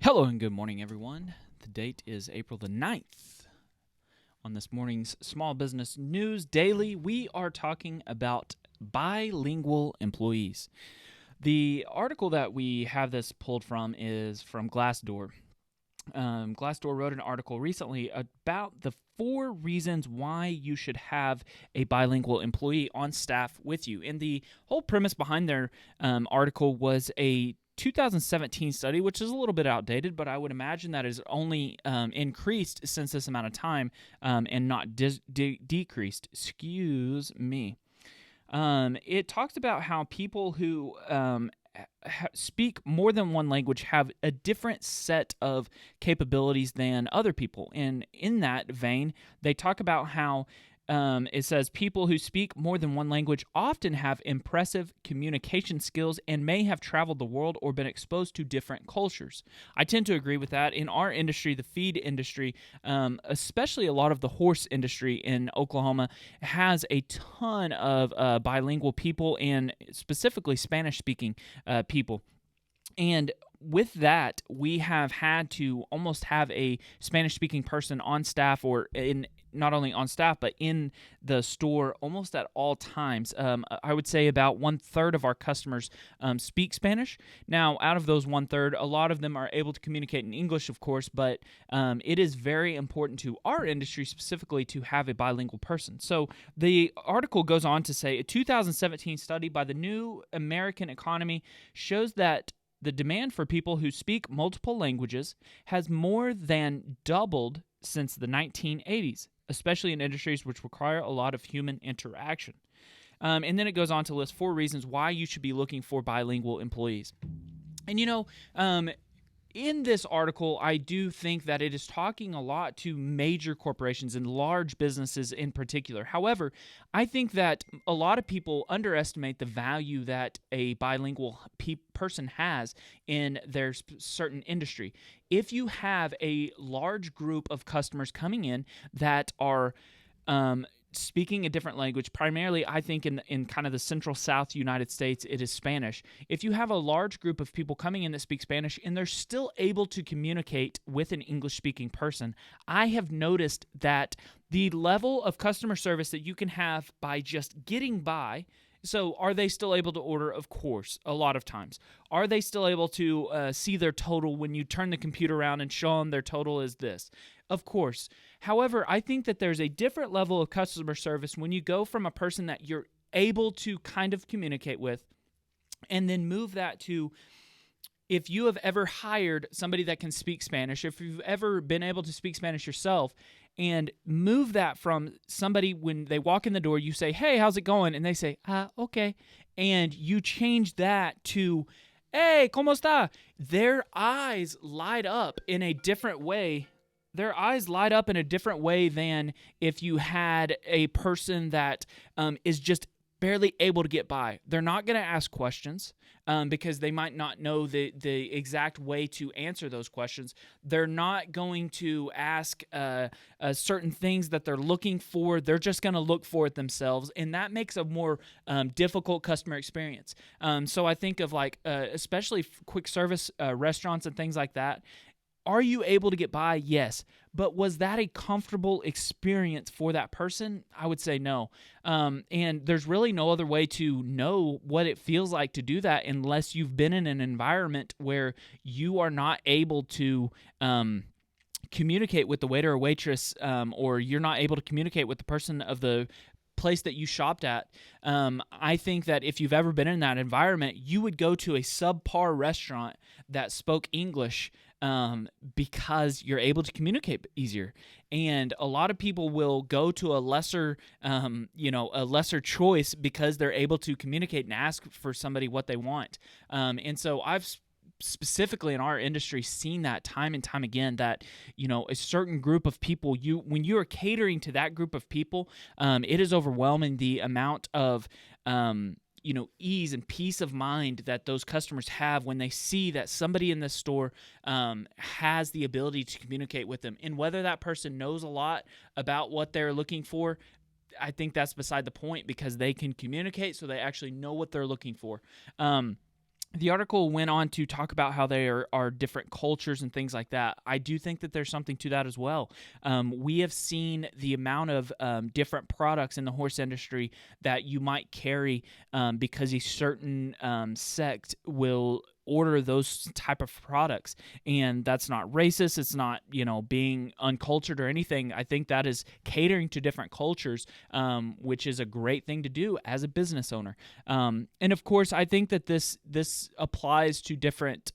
Hello and good morning, everyone. The date is April the 9th. On this morning's Small Business News Daily, we are talking about bilingual employees. The article that we have this pulled from is from Glassdoor. Glassdoor wrote an article recently about the 4 reasons why you should have a bilingual employee on staff with you. And the whole premise behind their article was a 2017 study, which is a little bit outdated, but I would imagine that has only increased since this amount of time and not decreased. Excuse me. It talks about how people who speak more than one language have a different set of capabilities than other people. And in that vein, they talk about how it says people who speak more than one language often have impressive communication skills and may have traveled the world or been exposed to different cultures. I tend to agree with that. In our industry, the feed industry, especially a lot of the horse industry in Oklahoma, has a ton of bilingual people and specifically Spanish-speaking people. And with that, we have had to almost have a Spanish-speaking person on staff or in not only on staff, but in the store almost at all times. I would say about 1/3 of our customers speak Spanish. Now, out of those 1/3, a lot of them are able to communicate in English, of course, but it is very important to our industry specifically to have a bilingual person. So the article goes on to say a 2017 study by the New American Economy shows that the demand for people who speak multiple languages has more than doubled since the 1980s, especially in industries which require a lot of human interaction. And then it goes on to list 4 reasons why you should be looking for bilingual employees. And in this article, I do think that it is talking a lot to major corporations and large businesses in particular. However, I think that a lot of people underestimate the value that a bilingual person has in their certain industry. If you have a large group of customers coming in that are speaking a different language, primarily I think in kind of the central south United States, it is Spanish. If you have a large group of people coming in that speak Spanish and they're still able to communicate with an English-speaking person, I have noticed that the level of customer service that you can have by just getting by. So are they still able to order? Of course, a lot of times. Are they still able to see their total when you turn the computer around and show them their total is this? Of course. However, I think that there's a different level of customer service when you go from a person that you're able to kind of communicate with and then move that to if you have ever hired somebody that can speak Spanish, if you've ever been able to speak Spanish yourself, and move that from somebody when they walk in the door, you say, "Hey, how's it going?" And they say, okay. And you change that to, "Hey, ¿cómo está?" Their eyes light up in a different way. Their eyes light up in a different way than if you had a person that is just barely able to get by. They're not going to ask questions because they might not know the exact way to answer those questions. They're not going to ask certain things that they're looking for. They're just going to look for it themselves, and that makes a more difficult customer experience. So I think of especially quick service restaurants and things like that. Are you able to get by? Yes. But was that a comfortable experience for that person? I would say no. And there's really no other way to know what it feels like to do that unless you've been in an environment where you are not able to communicate with the waiter or waitress, or you're not able to communicate with the person of the place that you shopped at. I think that if you've ever been in that environment, you would go to a subpar restaurant that spoke English because you're able to communicate easier. And a lot of people will go to a lesser choice because they're able to communicate and ask for somebody what they want. And so I've specifically in our industry seen that time and time again, that a certain group of people, when you are catering to that group of people, it is overwhelming the amount of ease and peace of mind that those customers have when they see that somebody in this store has the ability to communicate with them. And whether that person knows a lot about what they're looking for, I think that's beside the point, because they can communicate, so they actually know what they're looking for. the article went on to talk about how there are different cultures and things like that. I do think that there's something to that as well. We have seen the amount of different products in the horse industry that you might carry because a certain sect will order those type of products, and that's not racist. It's not being uncultured or anything. I think that is catering to different cultures, which is a great thing to do as a business owner. And of course, I think that this applies to different.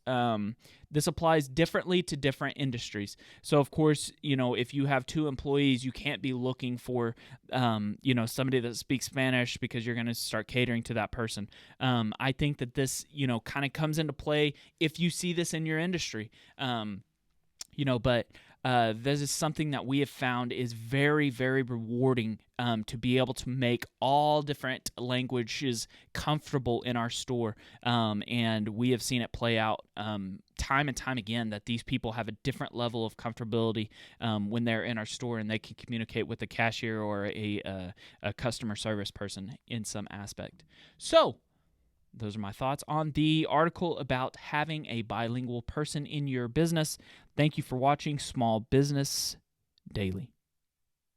This applies differently to different industries. So, of course, if you have 2 employees, you can't be looking for, somebody that speaks Spanish because you're going to start catering to that person. I think that this, kind of comes into play if you see this in your industry. But this is something that we have found is very, very rewarding to be able to make all different languages comfortable in our store. And we have seen it play out time and time again that these people have a different level of comfortability when they're in our store, and they can communicate with a cashier or a customer service person in some aspect. So, those are my thoughts on the article about having a bilingual person in your business. Thank you for watching Small Business Daily.